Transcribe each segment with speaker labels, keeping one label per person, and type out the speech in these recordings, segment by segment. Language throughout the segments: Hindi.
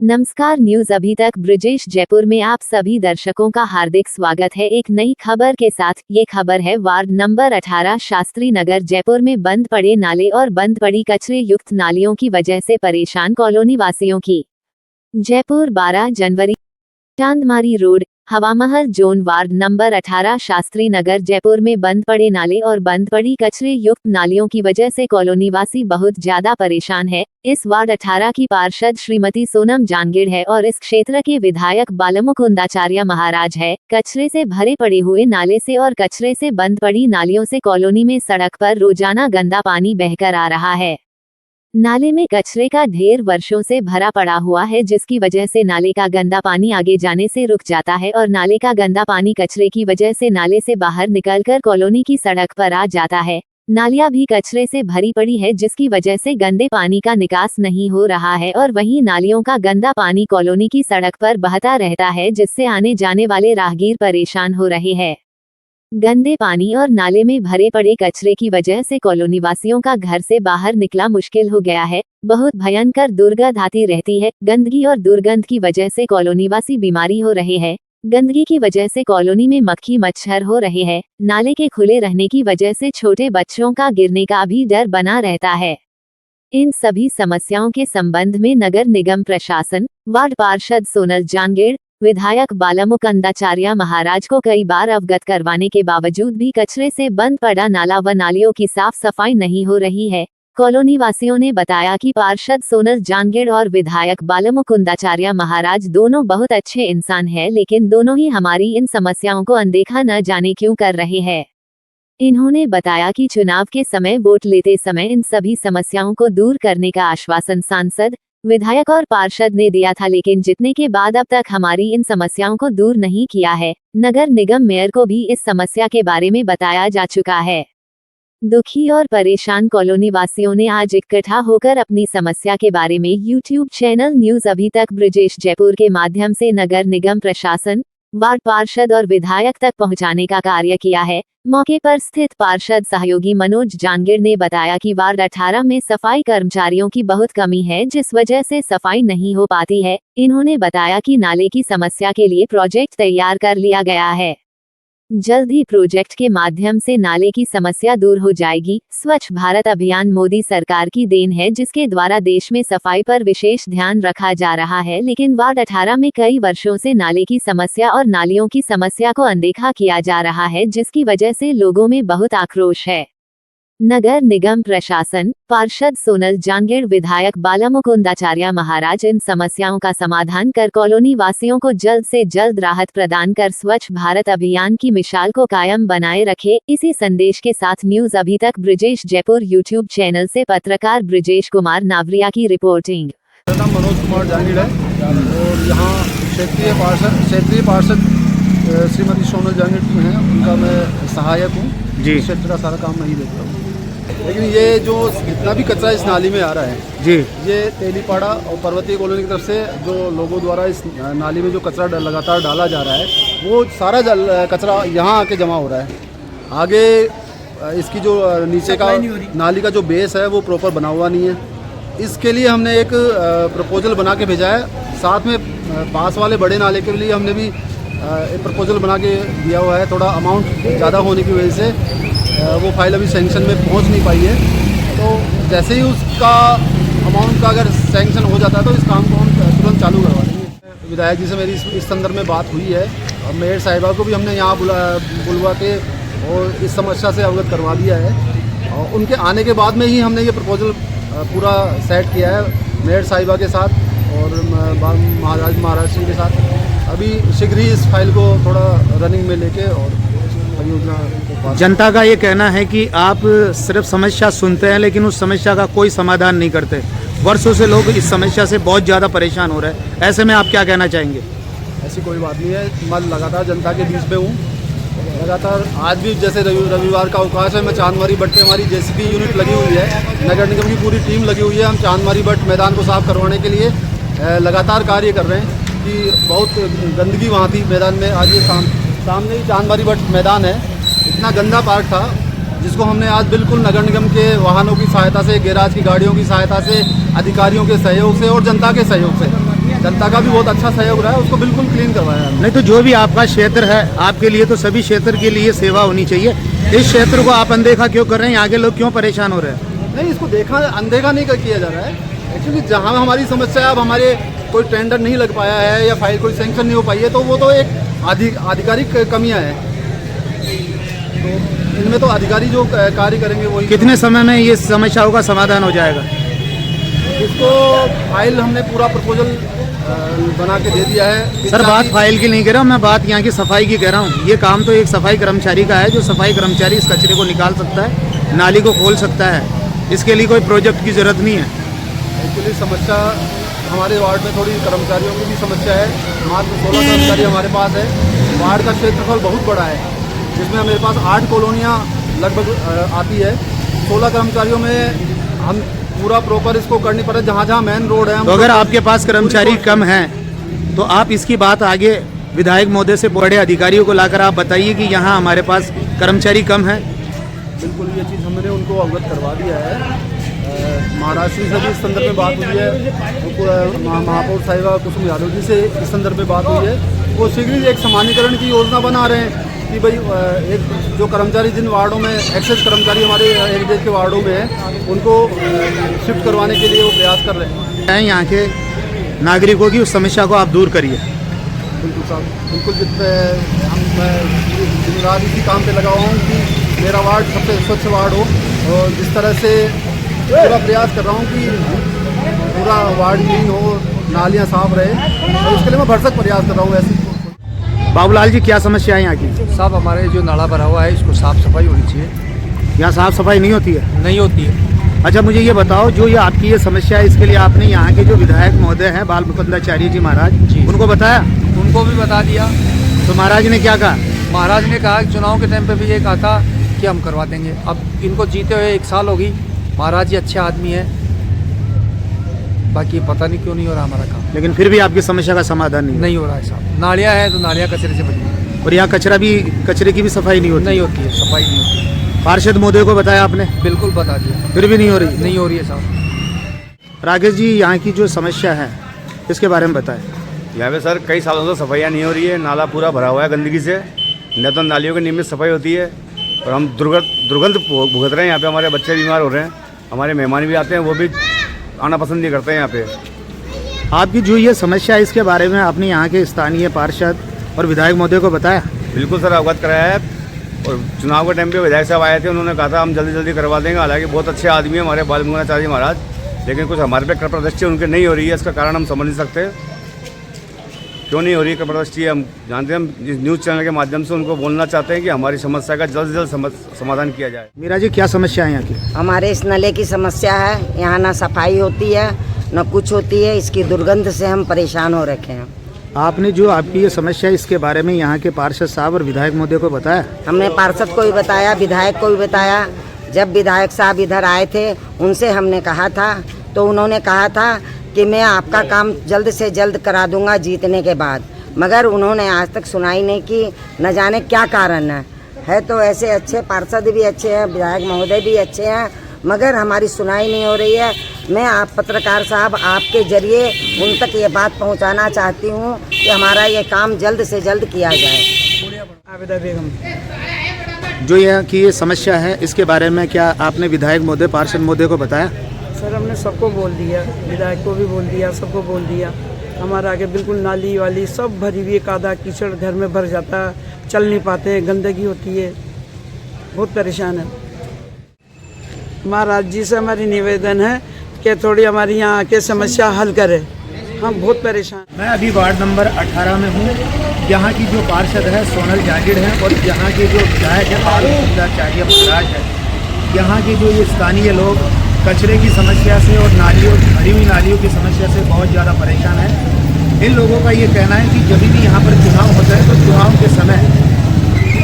Speaker 1: नमस्कार न्यूज अभी तक ब्रिजेश जयपुर में आप सभी दर्शकों का हार्दिक स्वागत है। एक नई खबर के साथ ये खबर है वार्ड नंबर 18 शास्त्री नगर जयपुर में बंद पड़े नाले और बंद पड़ी कचरे युक्त नालियों की वजह से परेशान कॉलोनी वासियों की। जयपुर 12 जनवरी Chandmari road Hawa Mahal zone ward number 18 Shastri Nagar Jaipur में बंद पड़े नाले और बंद पड़ी कचरे युक्त नालियों की वजह से कॉलोनी वासी बहुत ज्यादा परेशान है। इस वार्ड 18 की पार्षद श्रीमती सोनम जांगीड़ है और इस क्षेत्र के विधायक बालमुकुंदाचार्य महाराज है। कचरे से भरे पड़े हुए नाले से और कचरे से बंद पड़ी नालियों से कॉलोनी में सड़क पर रोजाना गंदा पानी बहकर आ रहा है। नाले में कचरे का ढेर वर्षों से भरा पड़ा हुआ है, जिसकी वजह से नाले का गंदा पानी आगे जाने से रुक जाता है और नाले का गंदा पानी कचरे की वजह से नाले से बाहर निकलकर कॉलोनी की सड़क पर आ जाता है। नालियां भी कचरे से भरी पड़ी है, जिसकी वजह से गंदे पानी का निकास नहीं हो रहा है और वहीं नालियों का गंदा पानी कॉलोनी की सड़क पर बहता रहता है, जिससे आने जाने वाले राहगीर परेशान हो रहे हैं। गंदे पानी और नाले में भरे पड़े कचरे की वजह से कॉलोनी वासियों का घर से बाहर निकला मुश्किल हो गया है। बहुत भयंकर दुर्गंध आती रहती है। गंदगी और दुर्गंध की वजह से कॉलोनी वासी बीमारी हो रहे हैं। गंदगी की वजह से कॉलोनी में मक्खी मच्छर हो रहे हैं। नाले के खुले रहने की वजह से छोटे बच्चों का गिरने का भी डर बना रहता है। इन सभी समस्याओं के संबंध में नगर निगम प्रशासन, वार्ड पार्षद सोनल जांगीड़, विधायक बालमुकुंदाचार्य महाराज को कई बार अवगत करवाने के बावजूद भी कचरे से बंद पड़ा नाला व नालियों की साफ सफाई नहीं हो रही है। कॉलोनी वासियों ने बताया कि पार्षद सोनल जांगीड़ और विधायक बालमुकुंदाचार्य महाराज दोनों बहुत अच्छे इंसान हैं, लेकिन दोनों ही हमारी इन समस्याओं को अनदेखा न जाने क्यों कर रहे हैं। इन्होंने बताया कि चुनाव के समय वोट लेते समय इन सभी समस्याओं को दूर करने का आश्वासन सांसद, विधायक और पार्षद ने दिया था, लेकिन जीतने के बाद अब तक हमारी इन समस्याओं को दूर नहीं किया है। नगर निगम मेयर को भी इस समस्या के बारे में बताया जा चुका है। दुखी और परेशान कॉलोनी वासियों ने आज इकट्ठा होकर अपनी समस्या के बारे में यूट्यूब चैनल न्यूज अभी तक ब्रिजेश जयपुर के माध्यम से नगर निगम प्रशासन, वार्ड पार्षद और विधायक तक पहुंचाने का कार्य किया है। मौके पर स्थित पार्षद सहयोगी मनोज जांगीड़ ने बताया कि वार्ड 18 में सफाई कर्मचारियों की बहुत कमी है, जिस वजह से सफाई नहीं हो पाती है। इन्होंने बताया कि नाले की समस्या के लिए प्रोजेक्ट तैयार कर लिया गया है। जल्द ही प्रोजेक्ट के माध्यम से नाले की समस्या दूर हो जाएगी। स्वच्छ भारत अभियान मोदी सरकार की देन है, जिसके द्वारा देश में सफाई पर विशेष ध्यान रखा जा रहा है, लेकिन वार्ड 18 में कई वर्षों से नाले की समस्या और नालियों की समस्या को अनदेखा किया जा रहा है, जिसकी वजह से लोगों में बहुत आक्रोश है। नगर निगम प्रशासन, पार्षद सोनल जांगीड़, विधायक बालमुकुंदाचार्य महाराज इन समस्याओं का समाधान कर कॉलोनी वासियों को जल्द से जल्द राहत प्रदान कर स्वच्छ भारत अभियान की मिसाल को कायम बनाए रखे। इसी संदेश के साथ न्यूज अभी तक ब्रिजेश जयपुर यूट्यूब चैनल से पत्रकार ब्रिजेश कुमार नावरिया की रिपोर्टिंग।
Speaker 2: मेरा नाम मनोज कुमार जांगीड़ है और यहाँ क्षेत्रीय पार्षद श्रीमती सोनल जांगीड़ हैं, उनका मैं सहायक हूँ। इस क्षेत्र का सारा काम मैं ही देखता हूँ। लेकिन ये जो जितना भी कचरा इस नाली में आ रहा है जी, ये तेलीपाड़ा और पर्वतीय कॉलोनी की तरफ से जो लोगों द्वारा इस नाली में जो कचरा लगातार डाला जा रहा है, वो सारा कचरा यहाँ आके जमा हो रहा है। आगे इसकी जो नीचे का नाली का जो बेस है वो प्रॉपर बना हुआ नहीं है। इसके लिए हमने एक प्रपोजल बना के भेजा है। साथ में पास वाले बड़े नाले के लिए हमने भी एक प्रपोजल बना के दिया हुआ है। थोड़ा अमाउंट ज़्यादा होने की वजह से वो फाइल अभी सैंक्शन में पहुंच नहीं पाई है। तो जैसे ही उसका अमाउंट का अगर सैंक्शन हो जाता है तो इस काम को हम तुरंत चालू करवा देंगे। विधायक जी से मेरी इस संदर्भ में बात हुई है और मेयर साहिबा को भी हमने यहाँ बुलवा के और इस समस्या से अवगत करवा दिया है। और उनके आने के बाद में ही हमने ये प्रपोजल पूरा सेट किया है मेयर साहिबा के साथ और महाराज जी के साथ। अभी शीघ्र ही इस फाइल को थोड़ा रनिंग में लेके और
Speaker 3: जनता का ये कहना है कि आप सिर्फ समस्या सुनते हैं, लेकिन उस समस्या का कोई समाधान नहीं करते। वर्षों से लोग इस समस्या से बहुत ज़्यादा परेशान हो रहे हैं। ऐसे में आप क्या कहना चाहेंगे?
Speaker 2: ऐसी कोई बात नहीं है। मैं लगातार जनता के बीच पे हूँ। लगातार आज भी जैसे रविवार का अवकाश है, मैं चांदमारी बट पे हमारी जेसीबी यूनिट लगी हुई है, नगर निगम की पूरी टीम लगी हुई है। हम चांदमारी बट मैदान को साफ करवाने के लिए लगातार कार्य कर रहे हैं कि बहुत गंदगी वहाँ थी मैदान में। आज ये सामने ही चांदमारी बट मैदान है, इतना गंदा पार्क था जिसको हमने आज बिल्कुल नगर निगम के वाहनों की सहायता से, गैराज की गाड़ियों की सहायता से, अधिकारियों के सहयोग से और जनता के सहयोग से जनता का भी बहुत अच्छा सहयोग रहा है, उसको बिल्कुल क्लीन करवाया है।
Speaker 3: नहीं तो जो भी आपका क्षेत्र है, आपके लिए तो सभी क्षेत्र के लिए सेवा होनी चाहिए। इस क्षेत्र को आप अनदेखा क्यों कर रहे हैं? यहाँ के लोग क्यों परेशान हो रहे हैं?
Speaker 2: नहीं, इसको अनदेखा नहीं किया जा रहा है। एक्चुअली जहाँ हमारी समस्या है, अब हमारे कोई टेंडर नहीं लग पाया है या फाइल कोई सेंक्शन नहीं हो पाई है, तो वो तो एक आधिकारिक कमियाँ हैं। तो इनमें तो अधिकारी जो कार्य करेंगे वही।
Speaker 3: कितने समय में ये समस्याओं का समाधान हो जाएगा?
Speaker 2: इसको फाइल हमने पूरा प्रपोजल बना के दे दिया है।
Speaker 3: सर, बात फाइल की नहीं कह रहा हूँ, मैं बात यहाँ की सफाई की कह रहा हूँ। ये काम तो एक सफाई कर्मचारी का है, जो सफाई कर्मचारी इस कचरे को निकाल सकता है, नाली को खोल सकता है। इसके लिए कोई प्रोजेक्ट की जरूरत नहीं है।
Speaker 2: एक्चुअली समस्या हमारे वार्ड में थोड़ी कर्मचारियों की भी समस्या है। मात्र 16 कर्मचारी हमारे पास है। वार्ड का क्षेत्रफल बहुत बड़ा है, जिसमें मेरे पास 8 कॉलोनियाँ लगभग आती है। 16 कर्मचारियों में हम पूरा प्रॉपर इसको करनी पड़े, जहाँ जहाँ मेन रोड है।
Speaker 3: तो अगर आपके पास कर्मचारी कम हैं, तो आप इसकी बात आगे विधायक महोदय से बड़े अधिकारियों को लाकर आप बताइए कि यहाँ हमारे पास कर्मचारी कम है।
Speaker 2: बिल्कुल, ये चीज़ हमने उनको अवगत करवा दिया है। महाराज जी से भी इस संदर्भ में बात हुई है, महापौर साहिबा कुसुम यादव जी से इस संदर्भ में बात हुई है। वो शीघ्र ही एक सामान्यकरण की योजना बना रहे हैं कि भाई एक जो कर्मचारी जिन वार्डों में एक्सेस कर्मचारी हमारे हेरिटेज के वार्डों में है, उनको शिफ्ट करवाने के लिए वो प्रयास कर रहे हैं।
Speaker 3: यहाँ के नागरिकों की उस समस्या को आप दूर करिए।
Speaker 2: बिल्कुल साहब, बिल्कुल। मैं दिन रात इसी काम पे लगा हुआ हूँ कि मेरा वार्ड सबसे स्वच्छ वार्ड हो, और जिस तरह से पूरा प्रयास कर रहा हूँ कि पूरा वार्ड क्लीन हो, नालियाँ साफ रहे, और उसके लिए मैं भरसक प्रयास कर रहा हूँ। ऐसी
Speaker 3: बाबूलाल जी, क्या समस्या है यहाँ की?
Speaker 4: साहब, हमारे जो नाला भरा हुआ है, इसको साफ सफाई होनी चाहिए।
Speaker 3: यहाँ साफ सफाई नहीं होती है?
Speaker 4: नहीं होती है।
Speaker 3: अच्छा, मुझे ये बताओ, जो ये आपकी ये समस्या है, इसके लिए आपने यहाँ के जो विधायक महोदय हैं बाल मुकुंदाचार्य जी महाराज
Speaker 4: जी,
Speaker 3: उनको बताया?
Speaker 4: उनको भी बता दिया।
Speaker 3: तो महाराज ने क्या कहा?
Speaker 4: महाराज ने कहा कि चुनाव के टाइम पे भी ये कहा था कि हम करवा देंगे। अब इनको जीते हुए 1 साल होगी। महाराज जी अच्छे आदमी है, बाकी पता नहीं क्यों नहीं हो रहा हमारा काम।
Speaker 3: लेकिन फिर भी आपकी समस्या का समाधान
Speaker 4: नहीं हो रहा है साहब। नालियाँ हैं तो नालियाँ कचरे से भरी,
Speaker 3: और यहाँ कचरे की भी सफाई नहीं होती?
Speaker 4: नहीं होती है, सफाई नहीं होती है।
Speaker 3: पार्षद महोदय को बताया आपने?
Speaker 4: बिल्कुल बता दिया,
Speaker 3: फिर भी नहीं हो रही?
Speaker 4: नहीं हो रही है साहब।
Speaker 3: राकेश जी, यहाँ की जो समस्या है इसके बारे में बताएं।
Speaker 5: यहाँ पे सर कई सालों से सफाइयाँ नहीं हो रही है। नाला पूरा भरा हुआ है गंदगी से, न तो नालियों की नियमित सफाई होती है, और हम दुर्गंध भुगत रहे हैं। यहाँ पे हमारे बच्चे बीमार हो रहे हैं, हमारे मेहमान भी आते हैं, वो भी आना पसंद नहीं करते हैं यहाँ पे।
Speaker 3: आपकी जो ये समस्या है, इसके बारे में आपने यहाँ के स्थानीय पार्षद और विधायक महोदय को बताया?
Speaker 5: बिल्कुल सर, अवगत कराया है, और चुनाव के टाइम पे विधायक साहब आए थे, उन्होंने कहा था हम जल्दी जल्दी करवा देंगे। हालांकि बहुत अच्छे आदमी है हमारे बाल मुकुंदाचार्य महाराज, लेकिन कुछ हमारे पे कृपादृष्टि उनके नहीं हो रही है। इसका कारण हम समझ नहीं सकते क्यों नहीं हो रही है कृपादृष्टि। हम जानते हैं, हम इस न्यूज़ चैनल के माध्यम से उनको बोलना चाहते हैं कि हमारी समस्या का जल्द से जल्द समाधान किया जाए।
Speaker 3: मीरा जी, क्या समस्या है यहाँ की?
Speaker 6: हमारे इस नले की समस्या है। यहाँ ना सफाई होती है, न कुछ होती है। इसकी दुर्गंध से हम परेशान हो रखे हैं।
Speaker 3: आपने जो आपकी ये समस्या है, इसके बारे में यहाँ के पार्षद साहब और विधायक महोदय को बताया?
Speaker 6: हमने पार्षद को भी बताया, विधायक को भी बताया। जब विधायक साहब इधर आए थे, उनसे हमने कहा था, तो उन्होंने कहा था कि मैं आपका काम जल्द से जल्द करा दूंगा जीतने के बाद। मगर उन्होंने आज तक सुनाई नहीं की, न जाने क्या कारण है तो ऐसे अच्छे पार्षद भी अच्छे हैं, विधायक महोदय भी अच्छे हैं, मगर हमारी सुनाई नहीं हो रही है। मैं आप पत्रकार साहब, आपके जरिए उन तक ये बात पहुंचाना चाहती हूं कि हमारा ये काम जल्द से जल्द किया जाए।
Speaker 7: आबिदा बेगम,
Speaker 3: जो यहाँ की ये समस्या है, इसके बारे में क्या आपने विधायक महोदय, पार्षद महोदय को बताया?
Speaker 7: सर हमने सबको बोल दिया, विधायक को भी बोल दिया, सबको बोल दिया। हमारा आगे बिल्कुल नाली वाली सब भरी हुई है, कादा कीचड़ घर में भर जाता है, चल नहीं पाते, गंदगी होती है, बहुत परेशान है। महाराज जी से हमारी निवेदन है कि थोड़ी हमारी यहाँ आके समस्या हल करे, हम बहुत परेशान।
Speaker 3: मैं अभी वार्ड नंबर 18 में हूँ। यहाँ की जो पार्षद है सोनल जागीर है, और यहाँ के जो विधायक है बाल मुकुंदाचार्य महाराज है। यहाँ के जो ये स्थानीय लोग कचरे की समस्या से और नालियों, भरी हुई नालियों की समस्या से बहुत ज़्यादा परेशान है। इन लोगों का ये कहना है कि जब भी यहाँ पर चुनाव होता है, तो चुनाव के समय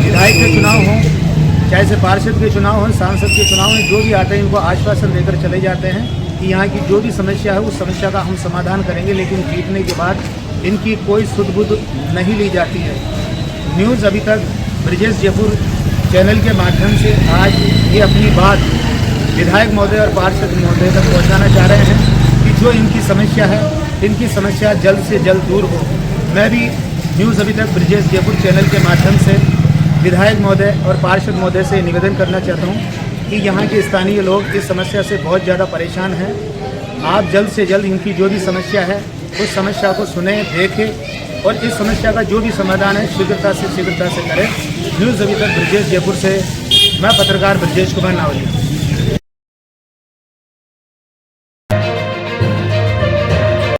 Speaker 3: विधायक के चुनाव हों, चाहे से पार्षद के चुनाव हों, सांसद के चुनाव हों, जो भी आते हैं इनको आश्वासन देकर चले जाते हैं कि यहाँ की जो भी समस्या है उस समस्या का हम समाधान करेंगे, लेकिन जीतने के बाद इनकी कोई सुध-बुध नहीं ली जाती है। न्यूज़ अभी तक ब्रजेश जयपुर चैनल के माध्यम से आज ये अपनी बात विधायक महोदय और पार्षद महोदय तक पहुँचाना चाह रहे हैं कि जो इनकी समस्या है इनकी समस्या जल्द से जल्द दूर हो। मैं भी न्यूज़ अभी तक ब्रजेश जयपुर चैनल के माध्यम से विधायक महोदय और पार्षद महोदय से निवेदन करना चाहता हूँ कि यहाँ के स्थानीय लोग इस समस्या से बहुत ज़्यादा परेशान हैं। आप जल्द से जल्द इनकी जो भी समस्या है उस समस्या को सुने, देखें और इस समस्या का जो भी समाधान है शीघ्रता से करें। न्यूज़ अभी तक ब्रजेश जयपुर से मैं पत्रकार ब्रजेश कुमार नावलिया।